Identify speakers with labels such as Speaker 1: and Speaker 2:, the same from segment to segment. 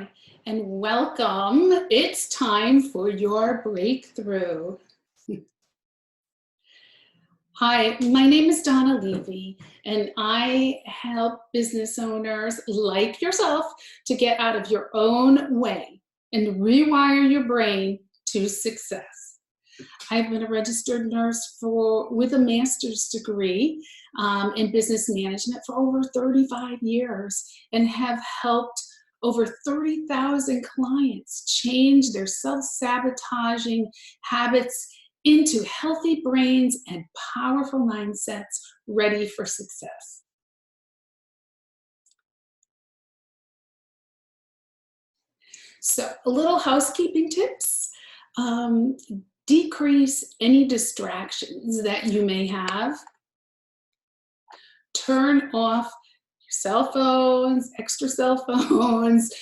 Speaker 1: Hi, and welcome. It's time for your breakthrough. Hi, my name is Donna Levy, and I help business owners like yourself to get out of your own way and rewire your brain to success. I've been a registered nurse with a master's degree in business management for over 35 years and have helped over 30,000 clients change their self-sabotaging habits into healthy brains and powerful mindsets ready for success. So, a little housekeeping tips. Decrease any distractions that you may have. Turn off your cell phones, extra cell phones,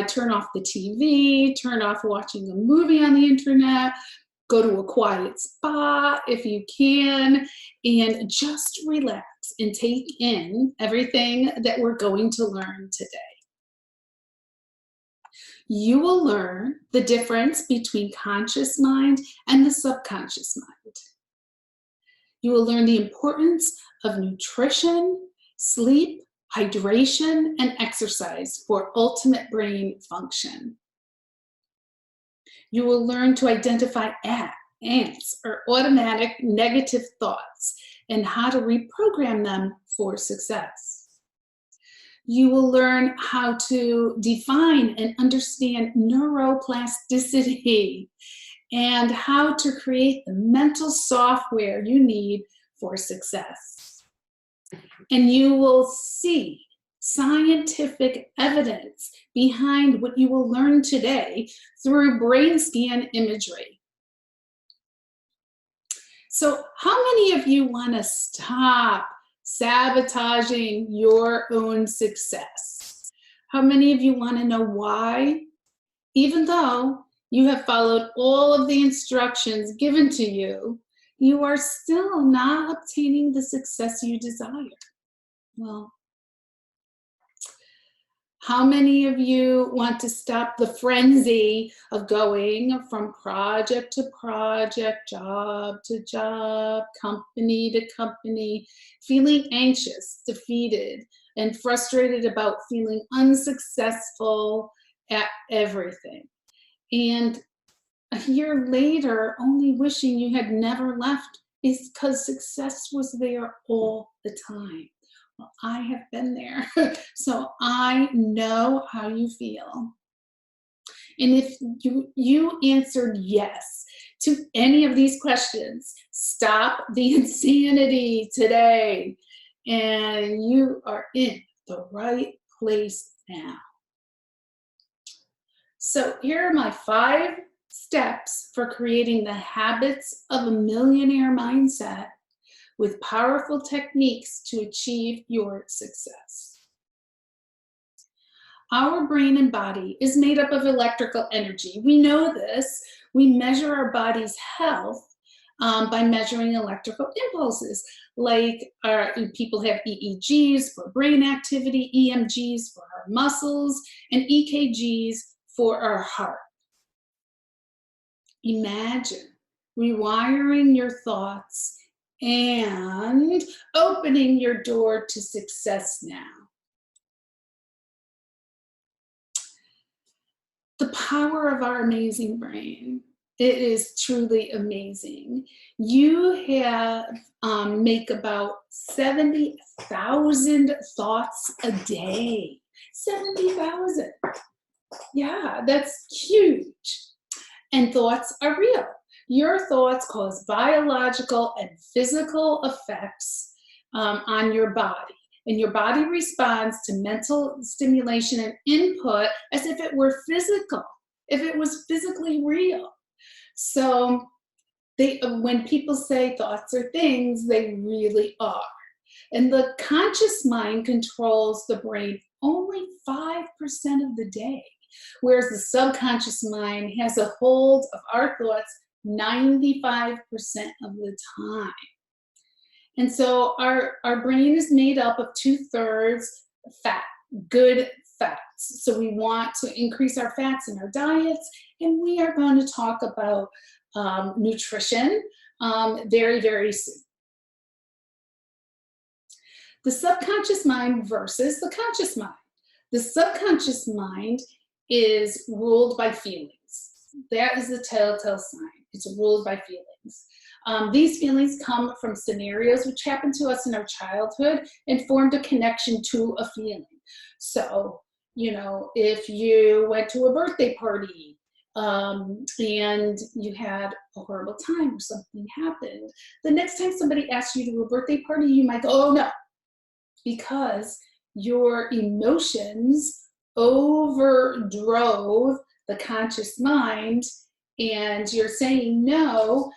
Speaker 1: turn off the TV, turn off watching a movie on the internet, go to a quiet spot if you can, and just relax and take in everything that we're going to learn today. You will learn the difference between conscious mind and the subconscious mind. You will learn the importance of nutrition, sleep, hydration, and exercise for ultimate brain function. You will learn to identify ants or automatic negative thoughts and how to reprogram them for success. You will learn how to define and understand neuroplasticity and how to create the mental software you need for success. And you will see scientific evidence behind what you will learn today through brain scan imagery. So, how many of you want to stop sabotaging your own success? How many of you want to know why? Even though you have followed all of the instructions given to you, you are still not obtaining the success you desire. Well, how many of you want to stop the frenzy of going from project to project, job to job, company to company, feeling anxious, defeated, and frustrated about feeling unsuccessful at everything? And a year later, only wishing you had never left because success was there all the time. Well, I have been there, so I know how you feel. And if you answered yes to any of these questions, stop the insanity today, and you are in the right place now. So here are my 5 steps for creating the habits of a millionaire mindset with powerful techniques to achieve your success. Our brain and body is made up of electrical energy. We know this. We measure our body's health by measuring electrical impulses, like people have EEGs for brain activity, EMGs for our muscles, and EKGs for our heart. Imagine rewiring your thoughts and opening your door to success now. The power of our amazing brain. It is truly amazing. You make about 70,000 thoughts a day. 70,000. Yeah, that's huge. And thoughts are real. Your thoughts cause biological and physical effects on your body. And your body responds to mental stimulation and input as if it were physical, if it was physically real. So when people say thoughts are things, they really are. And the conscious mind controls the brain only 5% of the day, whereas the subconscious mind has a hold of our thoughts 95% of the time. And so our brain is made up of 2/3 fat, good fats. So we want to increase our fats in our diets, and we are going to talk about nutrition very, very soon. The subconscious mind versus the conscious mind. The subconscious mind is ruled by feelings. That is the telltale sign. It's ruled by feelings. These feelings come from scenarios which happened to us in our childhood and formed a connection to a feeling. So, you know, if you went to a birthday party and you had a horrible time or something happened, the next time somebody asks you to do a birthday party, you might go, oh no, because your emotions overdrove the conscious mind, and you're saying no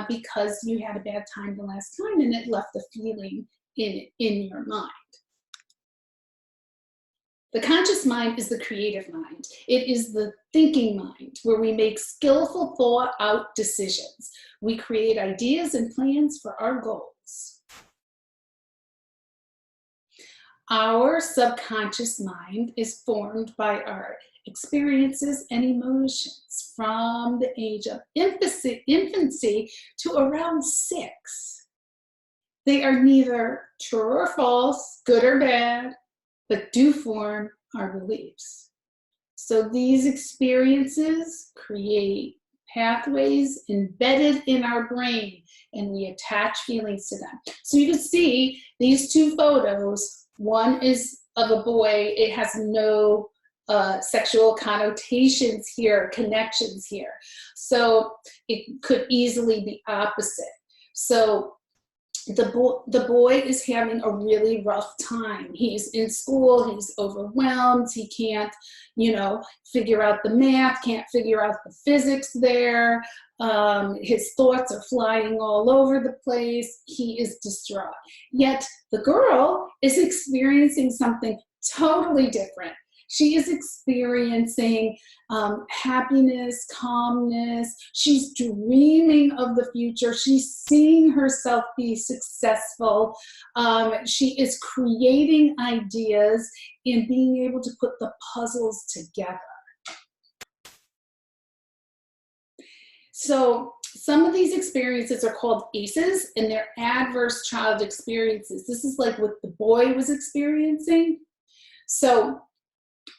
Speaker 1: because you had a bad time the last time and it left a feeling in your mind. The conscious mind is the creative mind. It is the thinking mind where we make skillful, thought-out decisions. We create ideas and plans for our goals. Our subconscious mind is formed by our experiences and emotions from the age of infancy to around 6. They are neither true or false, good or bad, but do form our beliefs. So these experiences create pathways embedded in our brain, and we attach feelings to them. So you can see these two photos. One is of a boy. It has no sexual connotations here, connections here. So it could easily be opposite. So the boy is having a really rough time. He's in school, he's overwhelmed, he can't, figure out the math, can't figure out the physics there. His thoughts are flying all over the place. He is distraught. Yet the girl is experiencing something totally different. She is experiencing happiness, calmness. She's dreaming of the future. She's seeing herself be successful. She is creating ideas and being able to put the puzzles together. So some of these experiences are called ACEs, and they're adverse child experiences. This is like what the boy was experiencing. So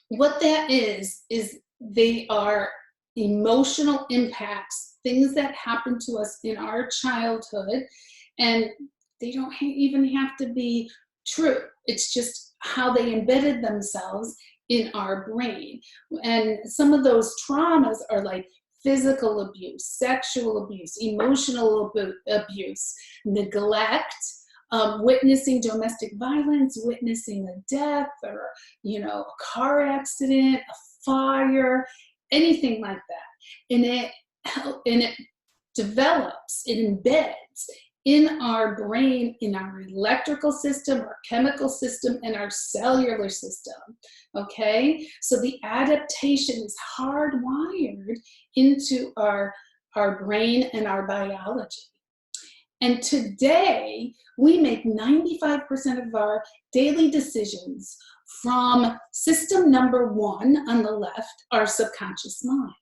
Speaker 1: what that is they are emotional impacts, things that happen to us in our childhood, and they don't even have to be true. It's just how they embedded themselves in our brain. And some of those traumas are like physical abuse, sexual abuse, emotional abuse, neglect, witnessing domestic violence, witnessing a death or, a car accident, a fire, anything like that. And it develops, it embeds in our brain, in our electrical system, our chemical system, and our cellular system, okay? So the adaptation is hardwired into our brain and our biology. And today, we make 95% of our daily decisions from system number 1 on the left, our subconscious mind.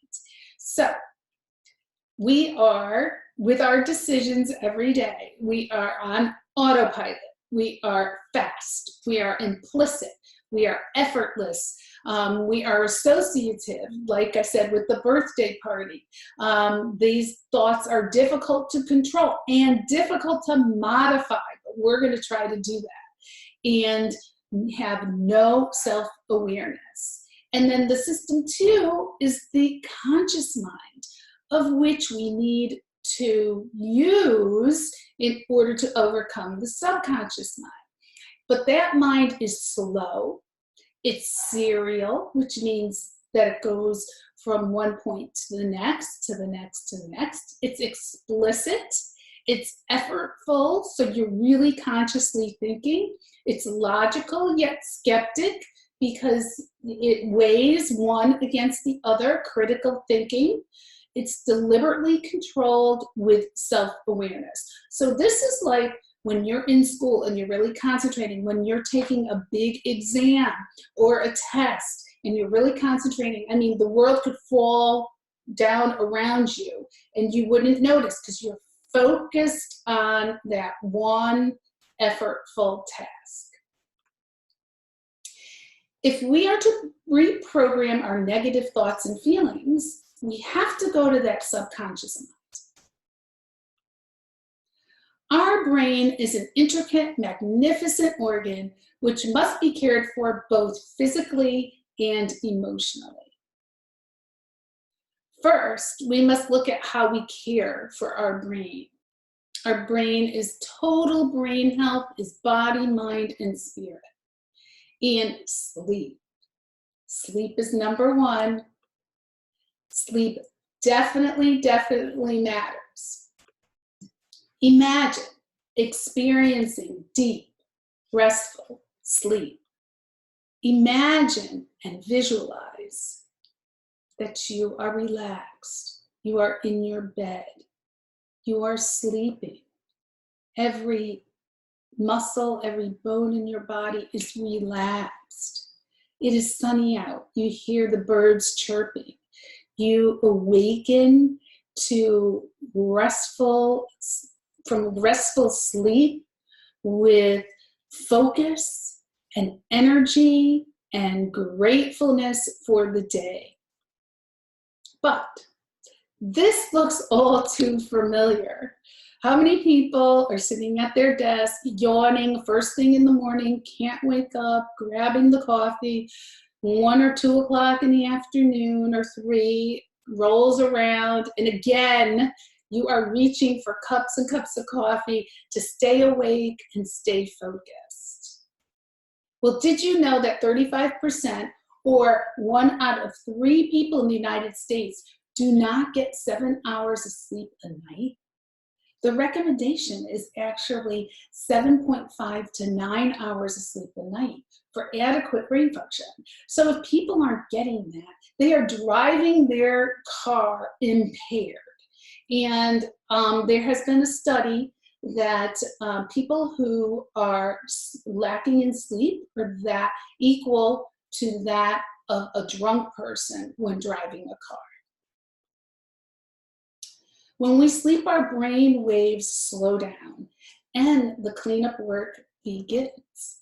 Speaker 1: So we are, with our decisions every day, we are on autopilot. We are fast. We are implicit. We are effortless. We are associative, like I said, with the birthday party. These thoughts are difficult to control and difficult to modify, but we're going to try to do that. And have no self-awareness. And then the system 2 is the conscious mind, of which we need to use in order to overcome the subconscious mind. But that mind is slow. It's serial, which means that it goes from one point to the next, to the next, to the next. It's explicit. It's effortful, so you're really consciously thinking. It's logical, yet skeptic, because it weighs one against the other, critical thinking. It's deliberately controlled with self-awareness. So this is like when you're in school and you're really concentrating, when you're taking a big exam or a test and you're really concentrating, I mean, the world could fall down around you and you wouldn't notice because you're focused on that one effortful task. If we are to reprogram our negative thoughts and feelings, we have to go to that subconscious mind. Our brain is an intricate, magnificent organ which must be cared for both physically and emotionally. First, we must look at how we care for our brain. Our brain is total brain health, is body, mind, and spirit. And sleep. Sleep is number one. Sleep definitely matters. Imagine experiencing deep, restful sleep. Imagine and visualize that you are relaxed. You are in your bed. You are sleeping. Every muscle, every bone in your body is relaxed. It is sunny out. You hear the birds chirping. You awaken to restful sleep with focus and energy and gratefulness for the day. But this looks all too familiar. How many people are sitting at their desk, yawning first thing in the morning, can't wake up, grabbing the coffee, 1 or 2 o'clock in the afternoon or 3 rolls around, and again, you are reaching for cups and cups of coffee to stay awake and stay focused. Well, did you know that 35% or 1 out of 3 people in the United States do not get 7 hours of sleep a night? The recommendation is actually 7.5 to 9 hours of sleep a night for adequate brain function. So if people aren't getting that, they are driving their car impaired. And there has been a study that people who are lacking in sleep are that equal to that of a drunk person when driving a car. When we sleep, our brain waves slow down and the cleanup work begins.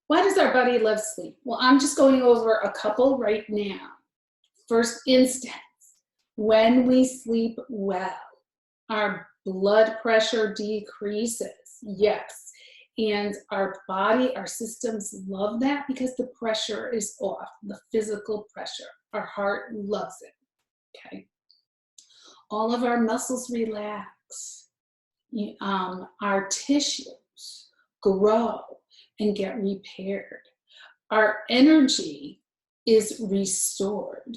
Speaker 1: Why does our body love sleep? Well, I'm just going over a couple right now. First instance, when we sleep well, our blood pressure decreases. Yes. And our body, our systems love that because the pressure is off, the physical pressure. Our heart loves it. Okay. All of our muscles relax. Our tissues grow and get repaired. Our energy is restored.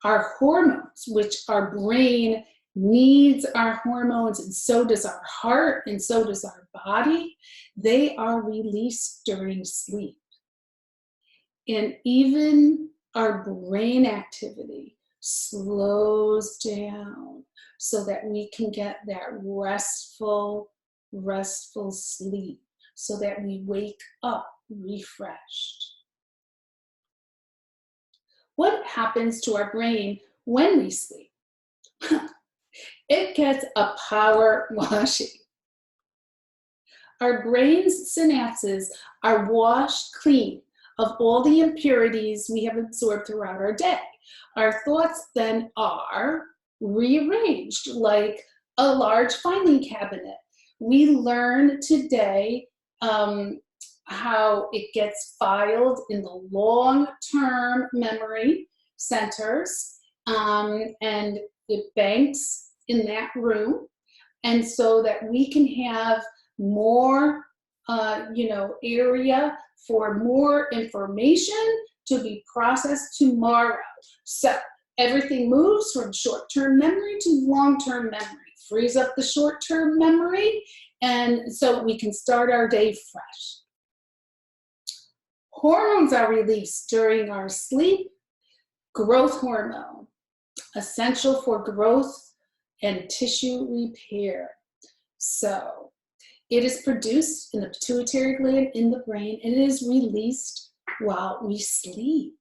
Speaker 1: Our hormones, which our brain needs our hormones, and so does our heart, and so does our body, they are released during sleep. And even our brain activity slows down so that we can get that restful sleep, so that we wake up refreshed. What happens to our brain when we sleep? It gets a power washing. Our brain's synapses are washed clean of all the impurities we have absorbed throughout our day. Our thoughts then are rearranged like a large filing cabinet. We learn today how it gets filed in the long-term memory centers, and it banks in that room, and so that we can have more area for more information to be processed tomorrow. So everything moves from short-term memory to long-term memory, frees up the short-term memory, and so we can start our day fresh. Hormones are released during our sleep. Growth hormone, essential for growth and tissue repair. So it is produced in the pituitary gland in the brain, and it is released while we sleep.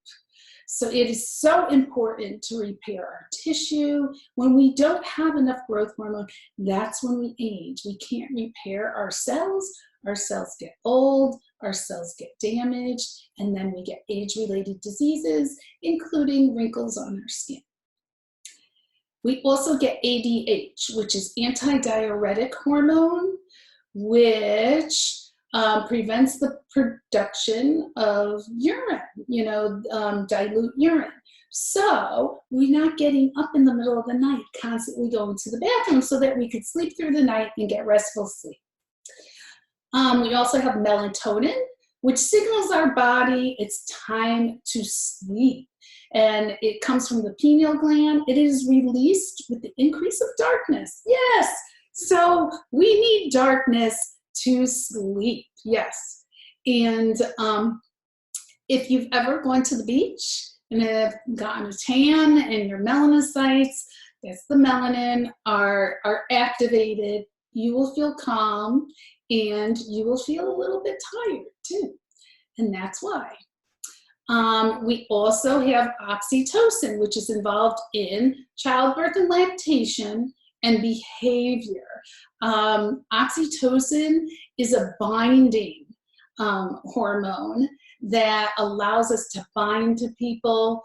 Speaker 1: So it is so important to repair our tissue. When we don't have enough growth hormone, that's when we age. We can't repair our cells get old, our cells get damaged, and then we get age-related diseases, including wrinkles on our skin. We also get ADH, which is antidiuretic hormone, which prevents the production of urine, dilute urine. So we're not getting up in the middle of the night, constantly going to the bathroom, so that we could sleep through the night and get restful sleep. We also have melatonin, which signals our body it's time to sleep. And it comes from the pineal gland. It is released with the increase of darkness. Yes, so we need darkness to sleep, yes. And if you've ever gone to the beach and have gotten a tan and your melanocytes, that's the melanin, are activated, you will feel calm and you will feel a little bit tired too. And that's why. We also have oxytocin, which is involved in childbirth and lactation and behavior. Oxytocin is a binding hormone that allows us to bind to people,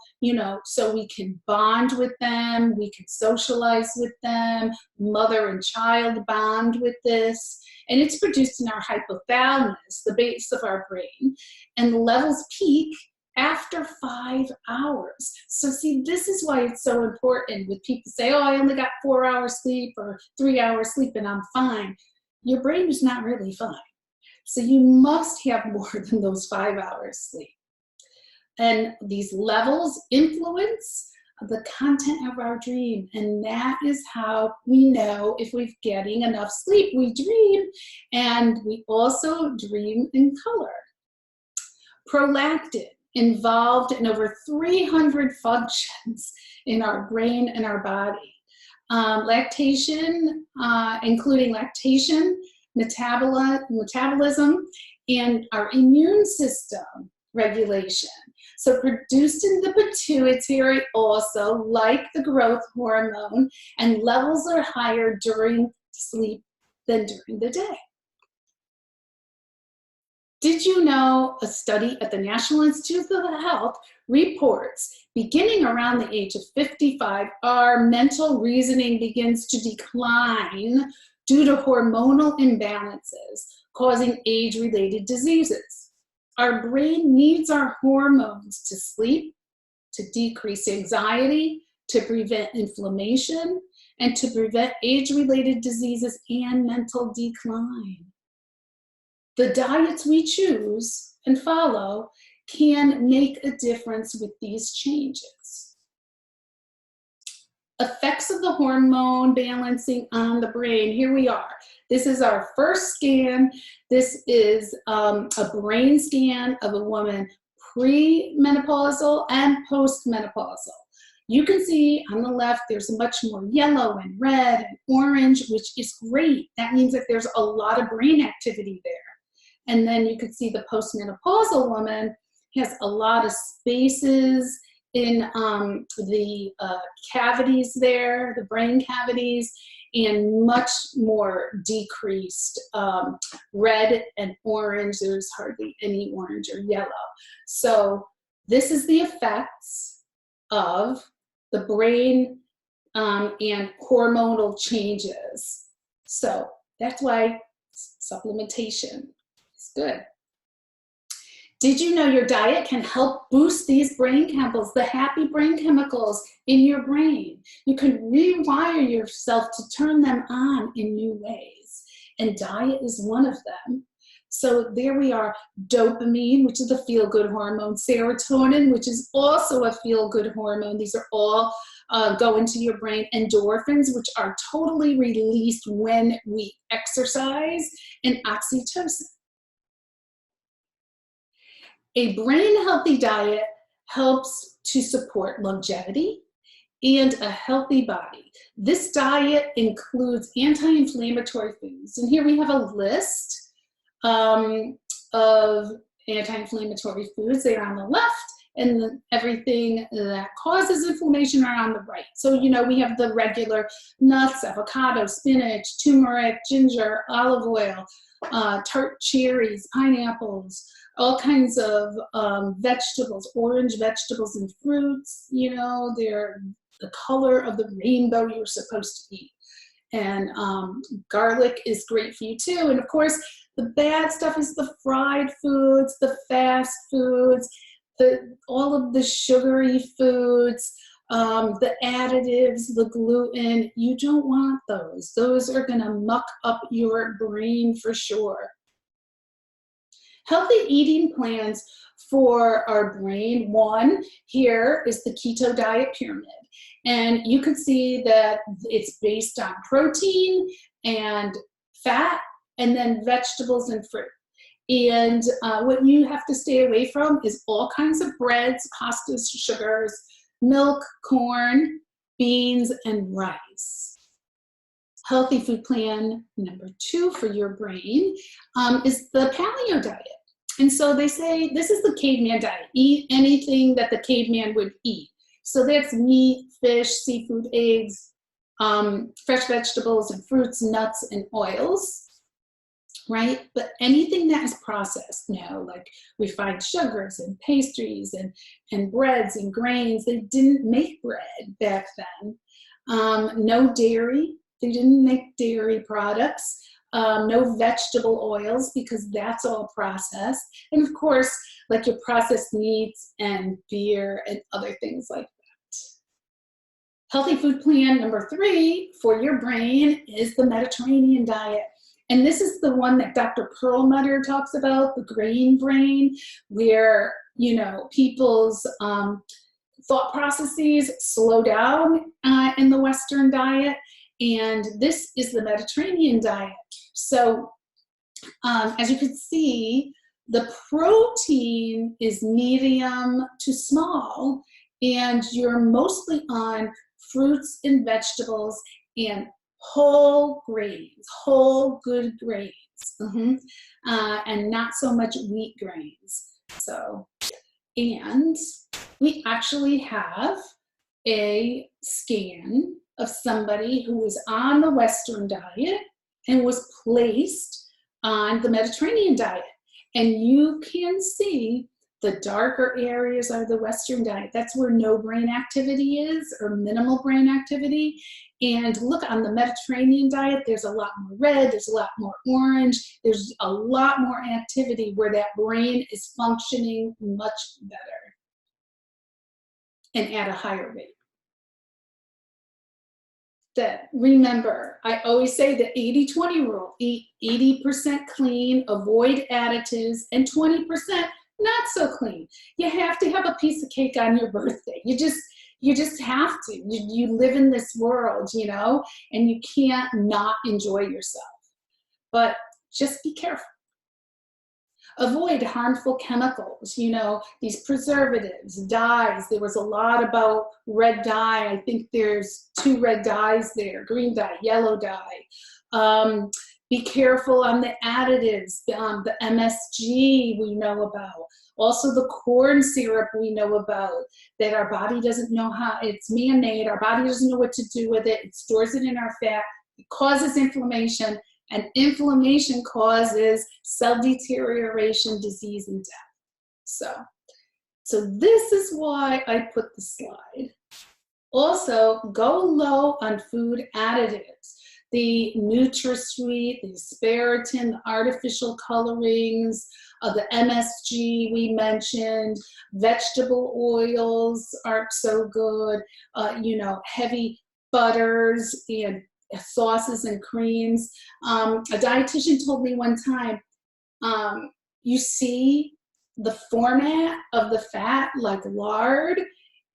Speaker 1: so we can bond with them, we can socialize with them, mother and child bond with this. And it's produced in our hypothalamus, the base of our brain, and the levels peak after 5 hours. So see, this is why it's so important when people say, oh, I only got 4 hours sleep or 3 hours sleep and I'm fine. Your brain is not really fine. So you must have more than those 5 hours sleep. And these levels influence the content of our dream. And that is how we know if we're getting enough sleep. We dream, and we also dream in color. Prolactin, involved in over 300 functions in our brain and our body. Lactation, including lactation, metabolism, and our immune system regulation. So produced in the pituitary also, like the growth hormone, and levels are higher during sleep than during the day. Did you know a study at the National Institute of Health reports beginning around the age of 55, our mental reasoning begins to decline due to hormonal imbalances causing age-related diseases. Our brain needs our hormones to sleep, to decrease anxiety, to prevent inflammation, and to prevent age-related diseases and mental decline. The diets we choose and follow can make a difference with these changes. Effects of the hormone balancing on the brain. Here we are. This is our first scan. This is a brain scan of a woman pre-menopausal and post-menopausal. You can see on the left, there's much more yellow and red and orange, which is great. That means that there's a lot of brain activity there. And then you can see the postmenopausal woman has a lot of spaces in the cavities there, the brain cavities, and much more decreased red and orange. There's hardly any orange or yellow. So this is the effects of the brain and hormonal changes. So that's why supplementation is good. Did you know your diet can help boost these brain chemicals, the happy brain chemicals in your brain? You can rewire yourself to turn them on in new ways, and diet is one of them. So there we are, dopamine, which is the feel-good hormone, serotonin, which is also a feel-good hormone. These are all go into your brain. Endorphins, which are totally released when we exercise, and oxytocin. A brain-healthy diet helps to support longevity and a healthy body. This diet includes anti-inflammatory foods. And here we have a list of anti-inflammatory foods. They are on the left, and then everything that causes inflammation are on the right. So, you know, we have the regular nuts, avocado, spinach, turmeric, ginger, olive oil, tart cherries, pineapples, all kinds of vegetables, orange vegetables and fruits. You know, they're the color of the rainbow you're supposed to eat. And garlic is great for you too. And of course, the bad stuff is the fried foods, the fast foods, all of the sugary foods, the additives, the gluten. You don't want those. Those are gonna muck up your brain for sure. Healthy eating plans for our brain. One here is the keto diet pyramid. And you can see that it's based on protein and fat and then vegetables and fruit. And what you have to stay away from is all kinds of breads, pastas, sugars, milk, corn, beans, and rice. Healthy food plan number 2 for your brain is the paleo diet. And so they say this is the caveman diet. Eat anything that the caveman would eat. So that's meat, fish, seafood, eggs, fresh vegetables and fruits, nuts, and oils. Right? But anything that is processed now, like refined sugars and pastries and breads and grains, they didn't make bread back then. No dairy, they didn't make dairy products. No vegetable oils because that's all processed. And of course, like your processed meats and beer and other things like that. Healthy food plan number 3 for your brain is the Mediterranean diet. And this is the one that Dr. Perlmutter talks about, the grain brain, where, you know, people's thought processes slow down in the Western diet. And this is the Mediterranean diet. So as you can see, the protein is medium to small, and you're mostly on fruits and vegetables and whole grains, whole good grains, and not so much wheat grains. So, and we actually have a scan of somebody who was on the Western diet and was placed on the Mediterranean diet. And you can see the darker areas are the Western diet. That's where no brain activity is, or minimal brain activity. And look, on the Mediterranean diet, there's a lot more red, there's a lot more orange, there's a lot more activity where that brain is functioning much better and at a higher rate. That remember, I always say the 80-20 rule: eat 80% clean, avoid additives, and 20% not so clean. You have to have a piece of cake on your birthday. You just have to. You live in this world, you know, and you can't not enjoy yourself. But just be careful. Avoid harmful chemicals, you know, these preservatives, dyes. There was a lot about red dye. I think there's 2 red dyes there: green dye, yellow dye. Be careful on the additives, the MSG we know about. Also the corn syrup we know about, that our body doesn't know how, it's man-made, our body doesn't know what to do with it, it stores it in our fat, it causes inflammation, and inflammation causes cell deterioration, disease, and death. So this is why I put the slide. Also, go low on food additives. The NutraSweet, the asparatin, the artificial colorings, the MSG we mentioned, vegetable oils aren't so good, you know, heavy butters and sauces and creams. A dietitian told me one time, you see the format of the fat like lard,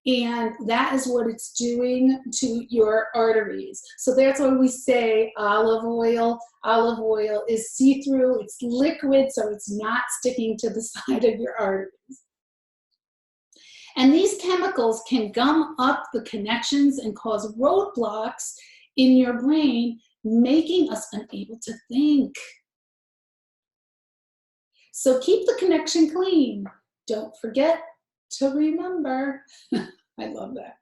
Speaker 1: and that is what it's doing to your arteries. So that's why we say olive oil. Olive oil is see-through, it's liquid, so it's not sticking to the side of your arteries. And these chemicals can gum up the connections and cause roadblocks in your brain, making us unable to think. So keep the connection clean. Don't forget to remember. I love that.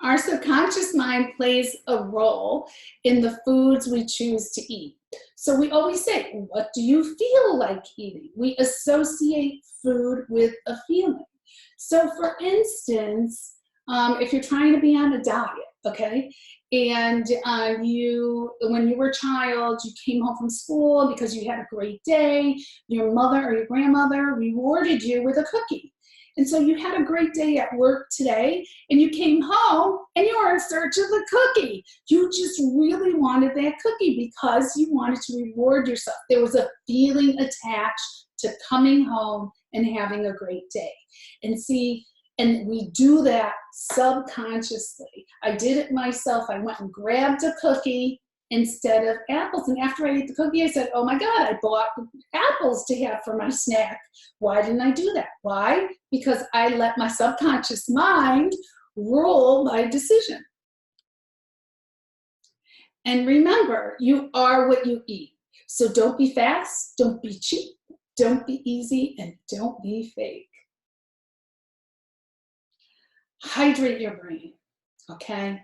Speaker 1: Our subconscious mind plays a role in the foods we choose to eat. So we always say, what do you feel like eating? We associate food with a feeling. So for instance, if you're trying to be on a diet, okay, and when you were a child, you came home from school because you had a great day, your mother or your grandmother rewarded you with a cookie. And so you had a great day at work today, and you came home and you were in search of the cookie. You just really wanted that cookie because you wanted to reward yourself. There was a feeling attached to coming home and having a great day. And see, and we do that subconsciously. I did it myself. I went and grabbed a cookie instead of apples. And after I ate the cookie, I said, oh my God, I bought apples to have for my snack. Why didn't I do that? Why? Because I let my subconscious mind rule my decision. And remember, you are what you eat. So don't be fast, don't be cheap, don't be easy, and don't be fake. Hydrate your brain, okay?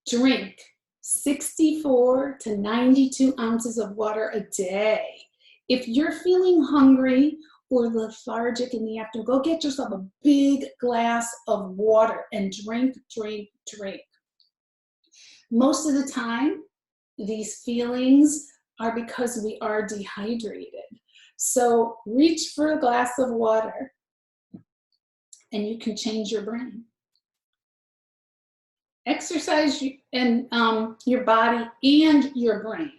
Speaker 1: Drink 64 to 92 ounces of water a day. If you're feeling hungry or lethargic in the afternoon, go get yourself a big glass of water and drink, drink, drink. Most of the time, these feelings are because we are dehydrated. So reach for a glass of water and you can change your brain. Exercise and your body and your brain.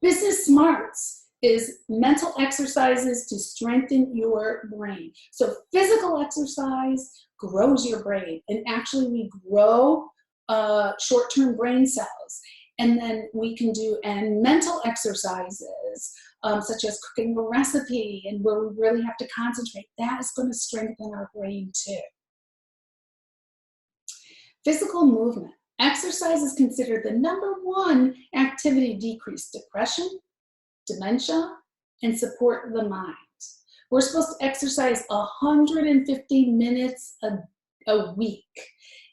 Speaker 1: Business Smarts is mental exercises to strengthen your brain. So physical exercise grows your brain, and actually we grow short-term brain cells. And then we can do mental exercises such as cooking a recipe, and where we really have to concentrate. That is going to strengthen our brain too. Physical movement. Exercise is considered the #1 activity to decrease depression, dementia, and support the mind. We're supposed to exercise 150 minutes a week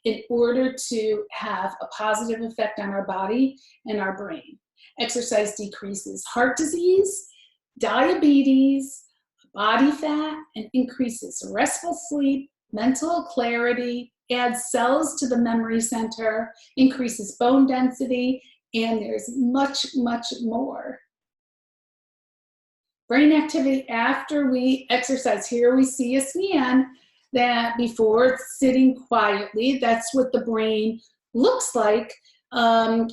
Speaker 1: in order to have a positive effect on our body and our brain. Exercise decreases heart disease, diabetes, body fat, and increases restful sleep, mental clarity, adds cells to the memory center, increases bone density, and there's much, much more. Brain activity after we exercise. Here we see a scan that before it's sitting quietly, that's what the brain looks like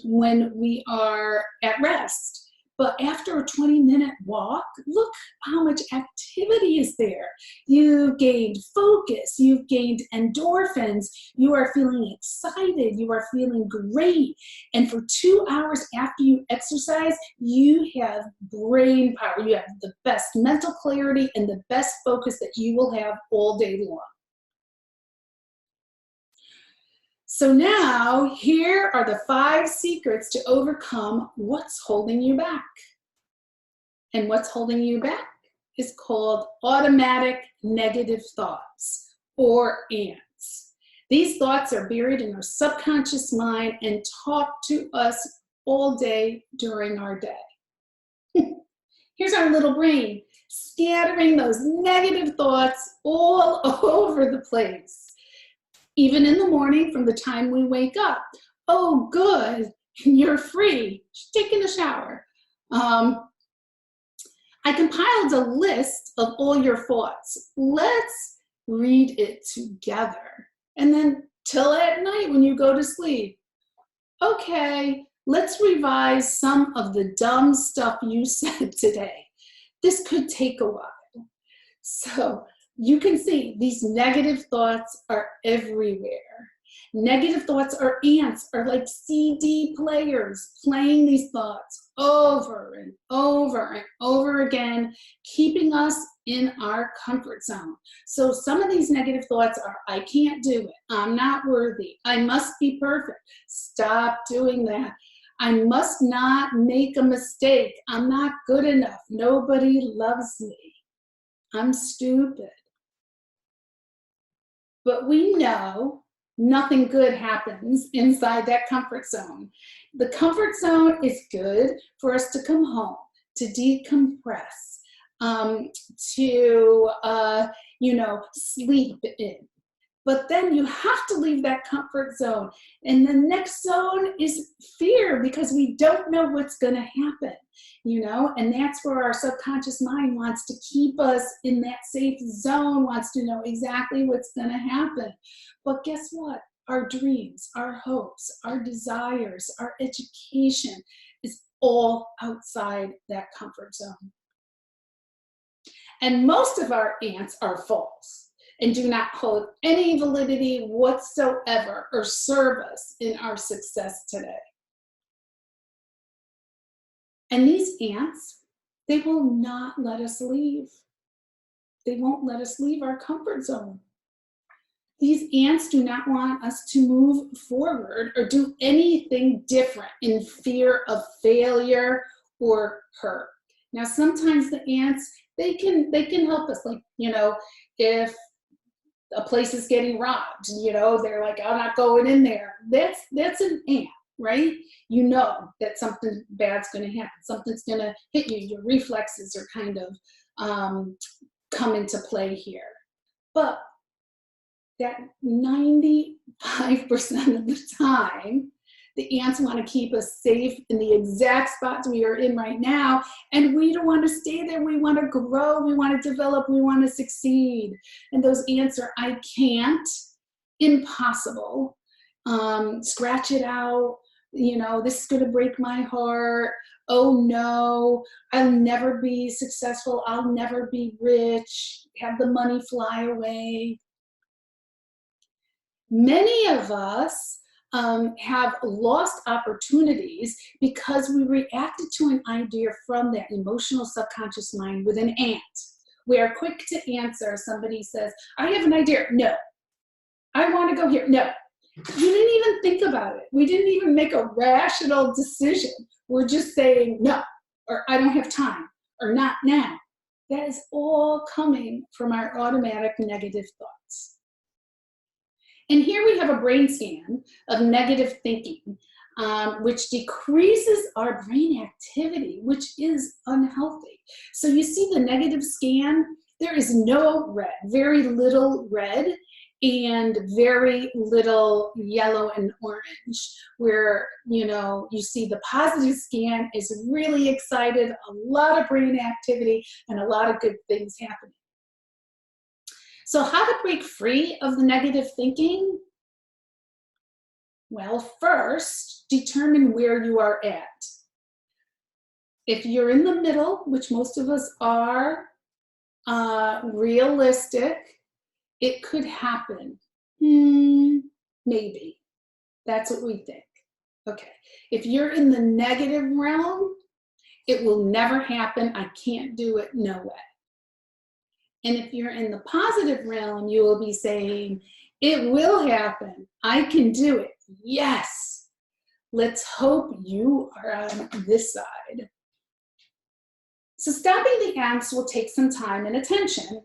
Speaker 1: when we are at rest. But after a 20-minute walk, look how much activity is there. You've gained focus, you've gained endorphins, you are feeling excited, you are feeling great. And for 2 hours after you exercise, you have brain power. You have the best mental clarity and the best focus that you will have all day long. So now, here are the 5 secrets to overcome what's holding you back. And what's holding you back is called automatic negative thoughts, or ANTs. These thoughts are buried in our subconscious mind and talk to us all day during our day. Here's our little brain scattering those negative thoughts all over the place. Even in the morning, from the time we wake up. Oh, good, you're free. Just taking a shower. I compiled a list of all your thoughts. Let's read it together. And then till at night when you go to sleep. Okay, let's revise some of the dumb stuff you said today. This could take a while. So you can see these negative thoughts are everywhere. Negative thoughts are ants, are like CD players playing these thoughts over and over and over again, keeping us in our comfort zone. So some of these negative thoughts are, I can't do it. I'm not worthy. I must be perfect. Stop doing that. I must not make a mistake. I'm not good enough. Nobody loves me. I'm stupid. But we know nothing good happens inside that comfort zone. The comfort zone is good for us to come home, to decompress, to, sleep in. But then you have to leave that comfort zone. And the next zone is fear, because we don't know what's going to happen, and that's where our subconscious mind wants to keep us in that safe zone, wants to know exactly what's going to happen. But guess what? Our dreams, our hopes, our desires, our education is all outside that comfort zone. And most of our ants are false and do not hold any validity whatsoever or serve us in our success today. And these ants, they will not let us leave. They won't let us leave our comfort zone. These ants do not want us to move forward or do anything different in fear of failure or hurt. Now, sometimes the ants, they can help us, like, if a place is getting robbed, they're like, I'm not going in there. That's an ant, right? You know that something bad's going to happen. Something's going to hit you. Your reflexes are kind of come into play here. But that 95% of the time, the ants want to keep us safe in the exact spots we are in right now, and we don't want to stay there. We want to grow, we want to develop, we want to succeed. And those ants are, I can't, impossible, scratch it out, this is going to break my heart, oh no, I'll never be successful, I'll never be rich, have the money fly away. Many of us have lost opportunities because we reacted to an idea from that emotional subconscious mind with an ant. We are quick to answer. Somebody says, I have an idea. No. I want to go here. No. We didn't even think about it. We didn't even make a rational decision. We're just saying no, or I don't have time, or not now. That is all coming from our automatic negative thoughts. And here we have a brain scan of negative thinking, which decreases our brain activity, which is unhealthy. So you see the negative scan, there is no red, very little red, and very little yellow and orange, where, you see the positive scan is really excited, a lot of brain activity, and a lot of good things happening. So how to break free of the negative thinking? Well, first, determine where you are at. If you're in the middle, which most of us are, realistic, it could happen. Maybe. That's what we think. Okay. If you're in the negative realm, it will never happen. I can't do it. No way. And if you're in the positive realm, you will be saying, it will happen. I can do it. Yes. Let's hope you are on this side. So stopping the ants will take some time and attention.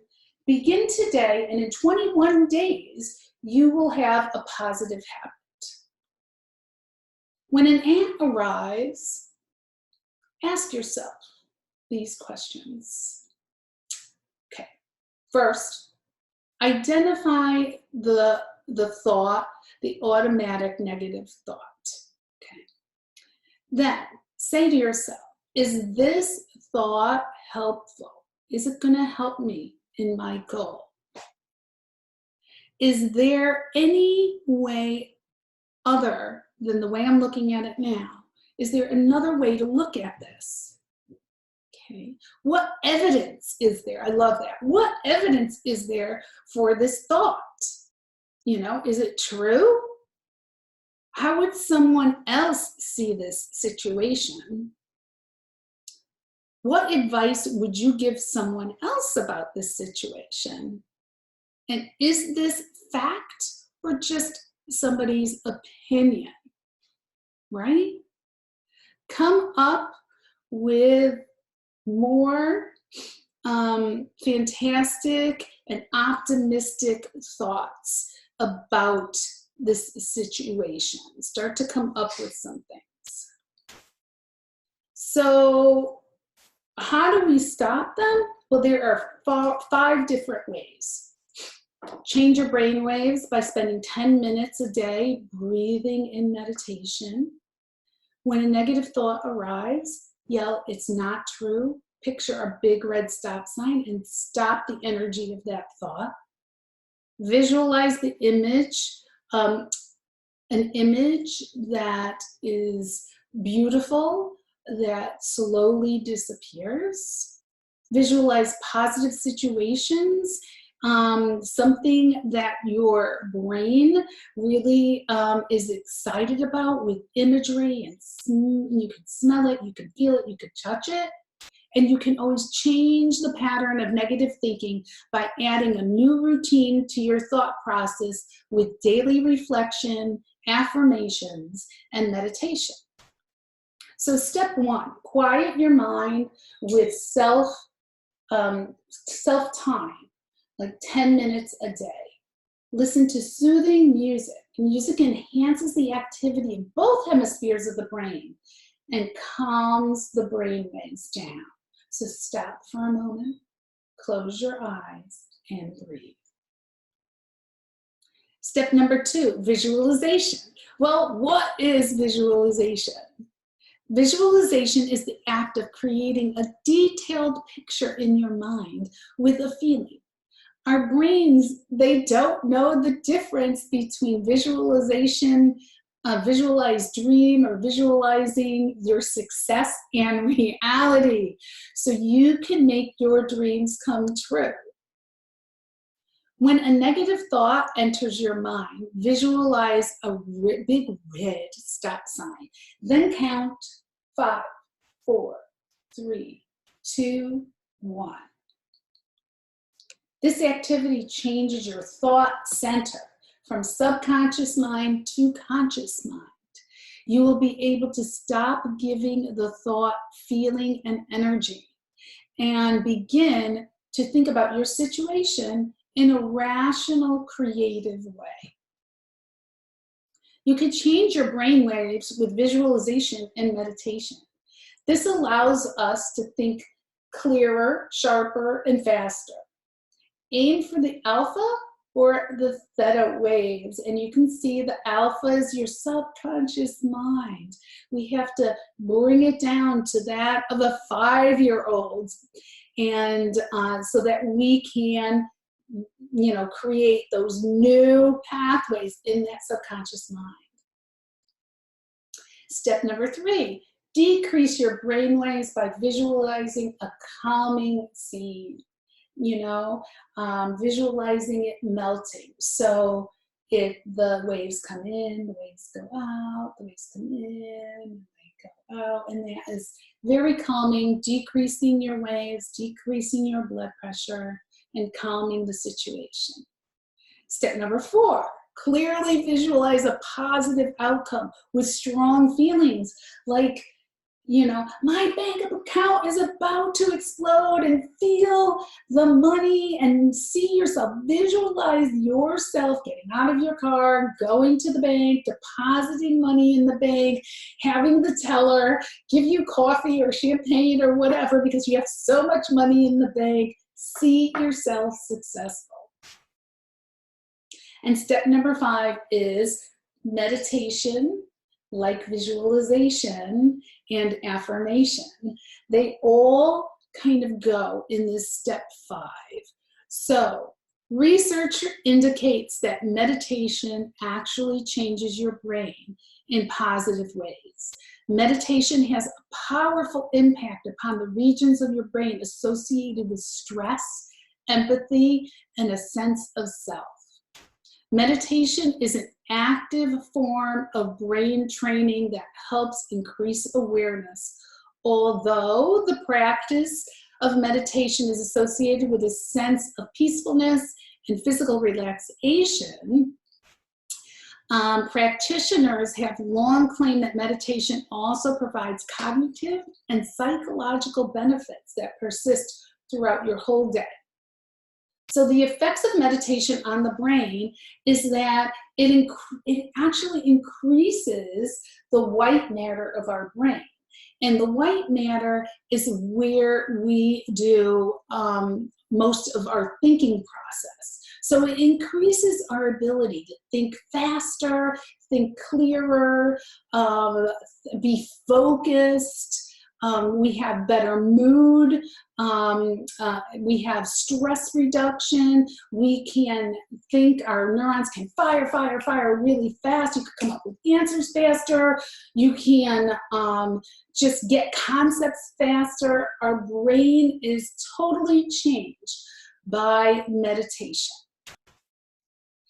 Speaker 1: Begin today, and in 21 days, you will have a positive habit. When an ant arrives, ask yourself these questions. Okay. First, identify the thought, the automatic negative thought. Okay. Then say to yourself, is this thought helpful? Is it going to help me in my goal? Is there any way other than the way I'm looking at it now? Is there another way to look at this? Okay. What evidence is there? I love that. What evidence is there for this thought? Is it true? How would someone else see this situation? What advice would you give someone else about this situation? And is this fact or just somebody's opinion, right? Come up with more fantastic and optimistic thoughts about this situation. Start to come up with some things. So how do we stop them? Well, there are 5 different ways. Change your brain waves by spending 10 minutes a day breathing in meditation. When a negative thought arrives, yell, "It's not true." Picture a big red stop sign and stop the energy of that thought. Visualize the image, an image that is beautiful, that slowly disappears. Visualize positive situations, something that your brain really is excited about with imagery, and you can smell it, you can feel it, you can touch it. And you can always change the pattern of negative thinking by adding a new routine to your thought process with daily reflection, affirmations, and meditation. So step 1, quiet your mind with self-time, like 10 minutes a day. Listen to soothing music. Music enhances the activity of both hemispheres of the brain and calms the brain waves down. So stop for a moment, close your eyes, and breathe. Step number 2, visualization. Well, what is visualization? Visualization is the act of creating a detailed picture in your mind with a feeling. Our brains, they don't know the difference between visualization, visualized dream, or visualizing your success and reality. So you can make your dreams come true. When a negative thought enters your mind, visualize a big red stop sign. Then count 5, 4, 3, 2, 1. This activity changes your thought center from subconscious mind to conscious mind. You will be able to stop giving the thought feeling and energy and begin to think about your situation in a rational, creative way. You can change your brain waves with visualization and meditation. This allows us to think clearer, sharper, and faster. Aim for the alpha or the theta waves, and you can see the alpha is your subconscious mind. We have to bring it down to that of a 5-year-old, and so that we can, create those new pathways in that subconscious mind. Step number 3, decrease your brain waves by visualizing a calming sea. Visualizing it melting. So the waves come in, the waves go out, the waves come in, they go out, and that is very calming, decreasing your waves, decreasing your blood pressure, and calming the situation. Step number 4, clearly visualize a positive outcome with strong feelings like, my bank account is about to explode, and feel the money and see yourself. Visualize yourself getting out of your car, going to the bank, depositing money in the bank, having the teller give you coffee or champagne or whatever because you have so much money in the bank. See yourself successful. And step number 5 is meditation, like visualization and affirmation. They all kind of go in this step 5. So research indicates that meditation actually changes your brain in positive ways. Meditation has a powerful impact upon the regions of your brain associated with stress, empathy, and a sense of self. Meditation is an active form of brain training that helps increase awareness Although the practice of meditation is associated with a sense of peacefulness and physical relaxation, practitioners have long claimed that meditation also provides cognitive and psychological benefits that persist throughout your whole day. So the effects of meditation on the brain is that it actually increases the white matter of our brain. And the white matter is where we do most of our thinking process. So it increases our ability to think faster, think clearer, be focused. We have better mood. We have stress reduction. We can think, our neurons can fire really fast. You can come up with answers faster. You can just get concepts faster. Our brain is totally changed by meditation.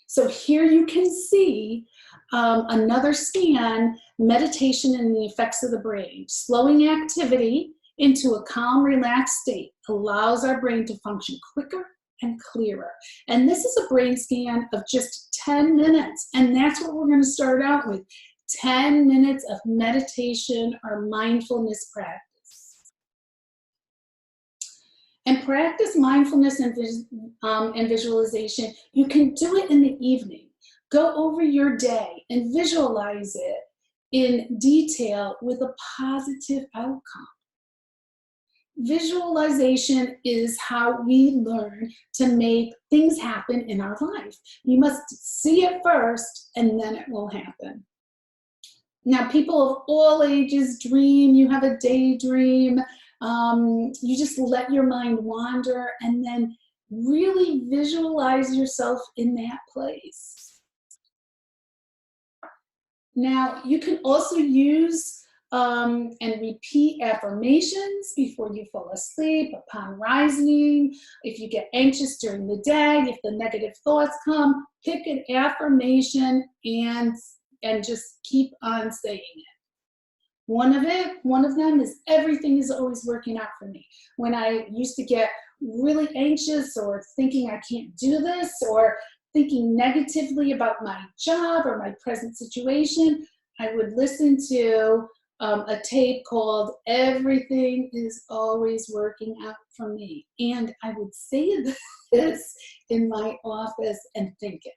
Speaker 1: So here you can see another scan, meditation and the effects of the brain. Slowing activity into a calm, relaxed state allows our brain to function quicker and clearer. And this is a brain scan of just 10 minutes. And that's what we're going to start out with, 10 minutes of meditation or mindfulness practice. And practice mindfulness and visualization. You can do it in the evening. Go over your day and visualize it in detail with a positive outcome. Visualization is how we learn to make things happen in our life. You must see it first, and then it will happen. Now, people of all ages dream. You have a daydream. You just let your mind wander and then really visualize yourself in that place. Now, you can also use and repeat affirmations before you fall asleep, upon rising. If you get anxious during the day, if the negative thoughts come, pick an affirmation and just keep on saying it. One of them is, everything is always working out for me. When I used to get really anxious or thinking I can't do this or thinking negatively about my job or my present situation, I would listen to a tape called Everything is Always Working Out for Me. And I would say this in my office and think it.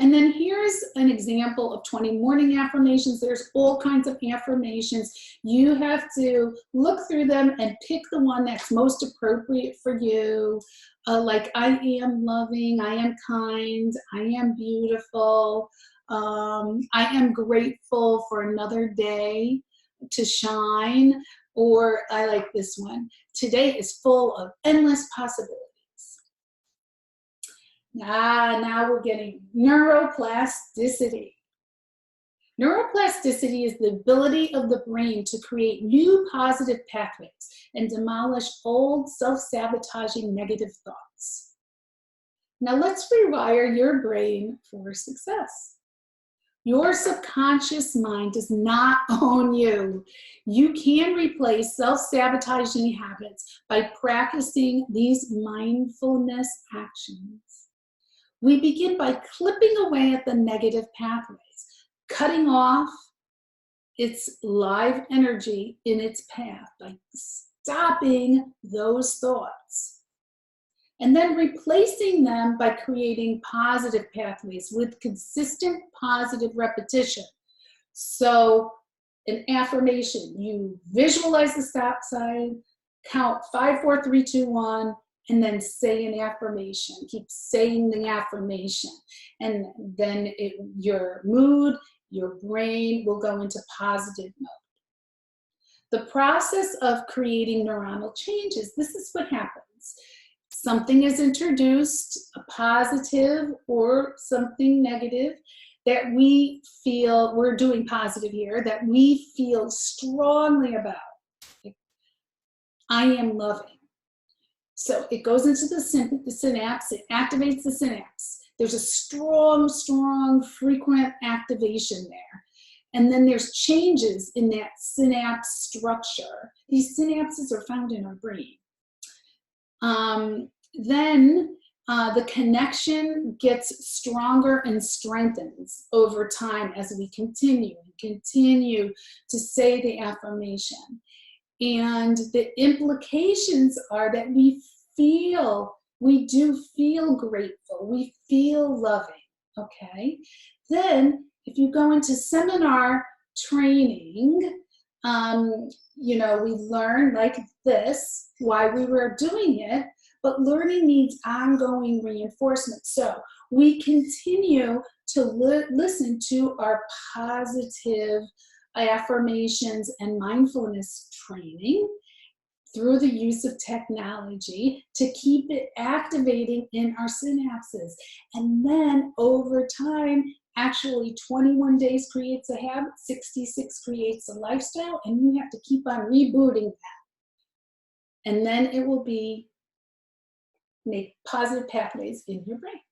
Speaker 1: And then here's an example of 20 morning affirmations. There's all kinds of affirmations. You have to look through them and pick the one that's most appropriate for you. Like, I am loving, I am kind, I am beautiful, I am grateful for another day to shine. Or I like this one, today is full of endless possibilities. Now we're getting neuroplasticity. Neuroplasticity is the ability of the brain to create new positive pathways and demolish old self-sabotaging negative thoughts. Now let's rewire your brain for success. Your subconscious mind does not own you. You can replace self-sabotaging habits by practicing these mindfulness actions. We begin by clipping away at the negative pathways, cutting off its live energy in its path by stopping those thoughts, and then replacing them by creating positive pathways with consistent positive repetition. So an affirmation, you visualize the stop sign, count 5, 4, 3, 2, 1, and then say an affirmation. Keep saying the affirmation. And then your mood, your brain will go into positive mode. The process of creating neuronal changes, this is what happens. Something is introduced, a positive or something negative, that we feel, we're doing positive here, that we feel strongly about. I am loving. So it goes into the synapse, it activates the synapse. There's a strong, frequent activation there. And then there's changes in that synapse structure. These synapses are found in our brain. Then the connection gets stronger and strengthens over time as we continue to say the affirmation. And the implications are that we do feel grateful, we feel loving, okay? Then if you go into seminar training, we learn like this, why we were doing it, but learning needs ongoing reinforcement. So we continue to listen to our positive affirmations and mindfulness training through the use of technology to keep it activating in our synapses. And then over time, actually 21 days creates a habit, 66 creates a lifestyle, and you have to keep on rebooting that. And then it will make positive pathways in your brain.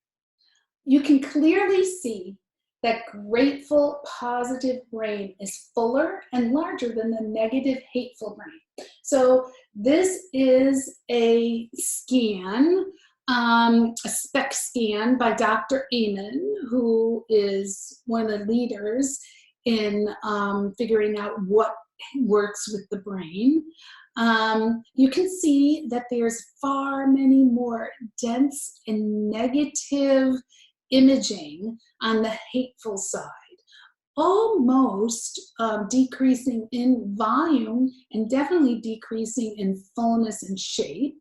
Speaker 1: You can clearly see that grateful, positive brain is fuller and larger than the negative, hateful brain. So this is a scan, a SPEC scan by Dr. Amen, who is one of the leaders in figuring out what works with the brain. You can see that there's far many more dense and negative imaging on the hateful side, almost decreasing in volume and definitely decreasing in fullness and shape.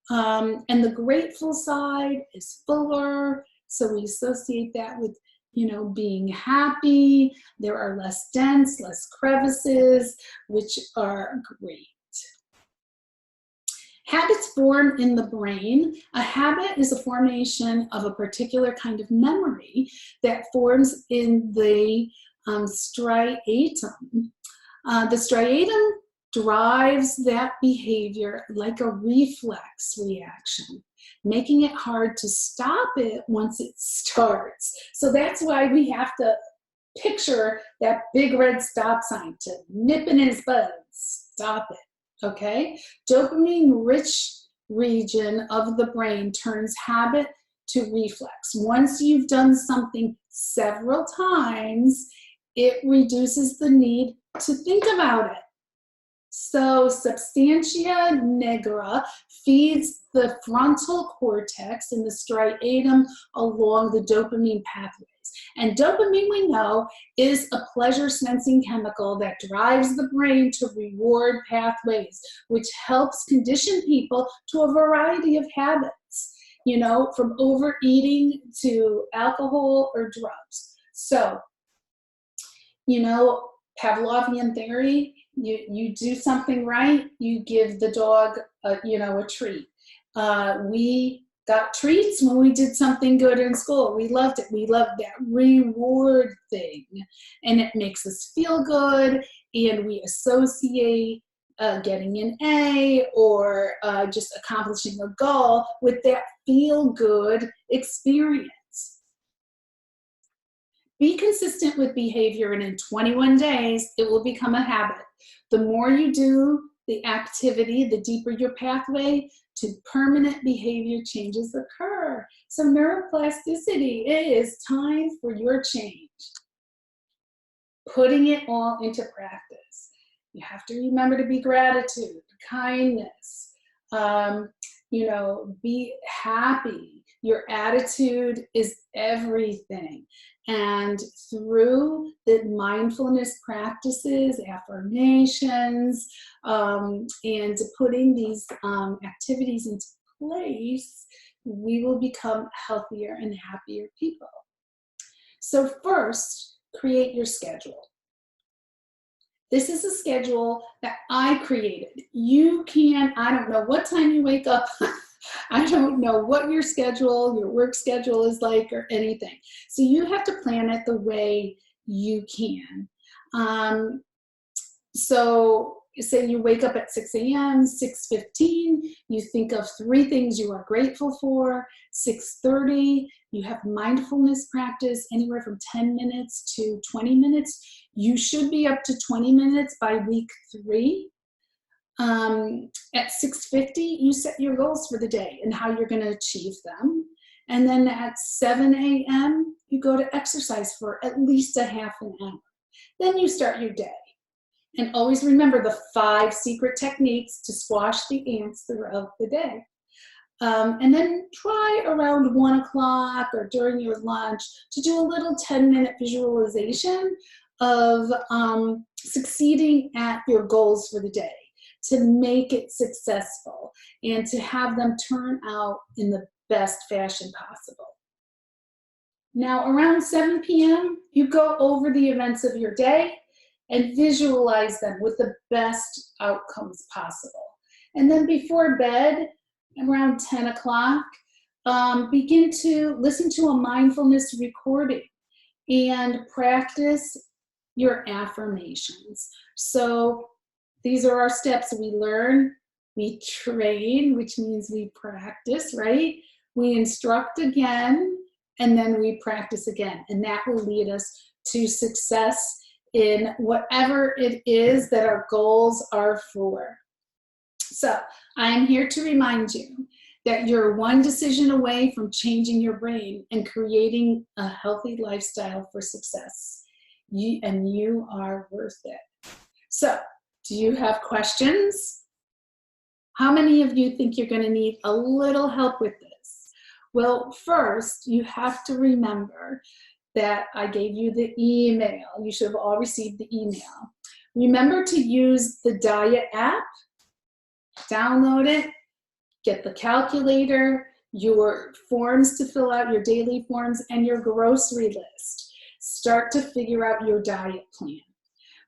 Speaker 1: And the grateful side is fuller, so we associate that with being happy. There are less dents, less crevices, which are great. Habits form in the brain. A habit is a formation of a particular kind of memory that forms in the striatum. The striatum drives that behavior like a reflex reaction, making it hard to stop it once it starts. So that's why we have to picture that big red stop sign to nip in his bud, stop it. Okay, dopamine-rich region of the brain turns habit to reflex. Once you've done something several times, it reduces the need to think about it. So substantia nigra feeds the frontal cortex and the striatum along the dopamine pathways. And dopamine, we know, is a pleasure-sensing chemical that drives the brain to reward pathways, which helps condition people to a variety of habits, from overeating to alcohol or drugs. So, Pavlovian theory, you do something right, you give the dog a treat. We got treats when we did something good in school. We loved it. We loved that reward thing. And it makes us feel good, and we associate getting an A or just accomplishing a goal with that feel-good experience. Be consistent with behavior, and in 21 days, it will become a habit. The more you do the activity, the deeper your pathway to permanent behavior changes occur. So neuroplasticity, it is time for your change. Putting it all into practice. You have to remember to be gratitude, kindness, be happy. Your attitude is everything. And through the mindfulness practices, affirmations, and putting these activities into place, we will become healthier and happier people. So first, create your schedule. This is a schedule that I created. You can, I don't know what time you wake up. I don't know what your work schedule is like or anything. So you have to plan it the way you can. So say you wake up at 6 a.m., 6:15, you think of 3 things you are grateful for. 6:30, you have mindfulness practice anywhere from 10 minutes to 20 minutes. You should be up to 20 minutes by week 3. At 6:50, you set your goals for the day and how you're going to achieve them. And then at 7 a.m., you go to exercise for at least a half an hour. Then you start your day. And always remember the 5 secret techniques to squash the ants throughout the day. And then try around 1 o'clock or during your lunch to do a little 10-minute visualization of succeeding at your goals for the day, to make it successful and to have them turn out in the best fashion possible. Now, around 7 p.m., you go over the events of your day and visualize them with the best outcomes possible. And then before bed, around 10 o'clock, begin to listen to a mindfulness recording and practice your affirmations. So these are our steps. We learn, we train, which means we practice, right? We instruct again, and then we practice again. And that will lead us to success in whatever it is that our goals are for. So I am here to remind you that you're one decision away from changing your brain and creating a healthy lifestyle for success. You are worth it. So, do you have questions? How many of you think you're going to need a little help with this? Well, first, you have to remember that I gave you the email. You should have all received the email. Remember to use the Diet app. Download it. Get the calculator, your forms to fill out, your daily forms, and your grocery list. Start to figure out your diet plan.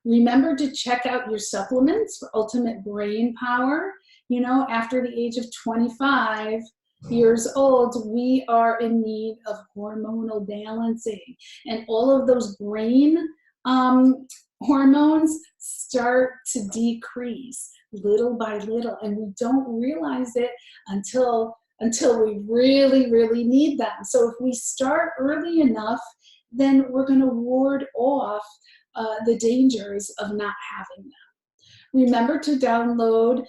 Speaker 1: Remember to check out your supplements for ultimate brain power. You know, after the age of 25 years old, we are in need of hormonal balancing. And all of those brain hormones start to decrease little by little. And we don't realize it until we really, really need them. So if we start early enough, then we're going to ward off the dangers of not having them. Remember to download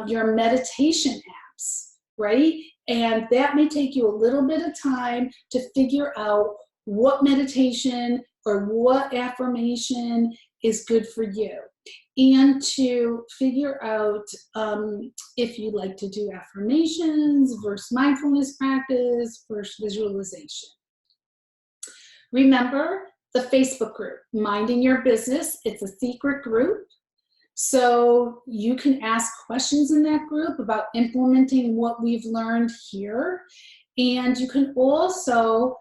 Speaker 1: your meditation apps, right? And that may take you a little bit of time to figure out what meditation or what affirmation is good for you, and to figure out if you like to do affirmations versus mindfulness practice versus visualization. Remember the Facebook group, Minding Your Business. It's a secret group. So you can ask questions in that group about implementing what we've learned here. And you can also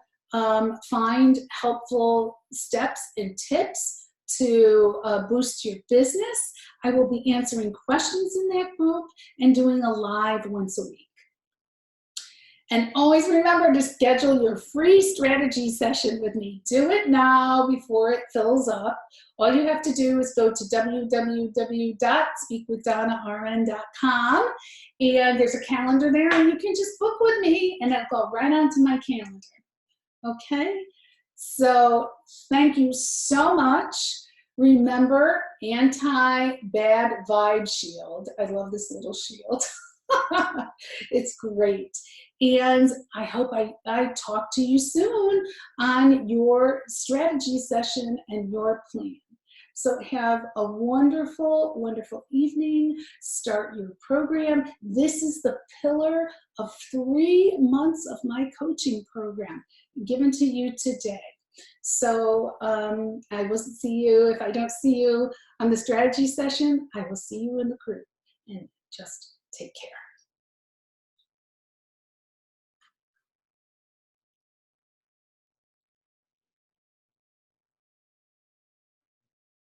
Speaker 1: find helpful steps and tips to boost your business. I will be answering questions in that group and doing a live once a week. And always remember to schedule your free strategy session with me. Do it now before it fills up. All you have to do is go to www.speakwithdonnarn.com, and there's a calendar there, and you can just book with me, and that'll go right onto my calendar. Okay? So thank you so much. Remember, anti-bad vibe shield. I love this little shield. It's great. And I hope I talk to you soon on your strategy session and your plan. So have a wonderful, wonderful evening. Start your program. This is the pillar of 3 months of my coaching program given to you today. So I will see you. If I don't see you on the strategy session, I will see you in the group. And just take care.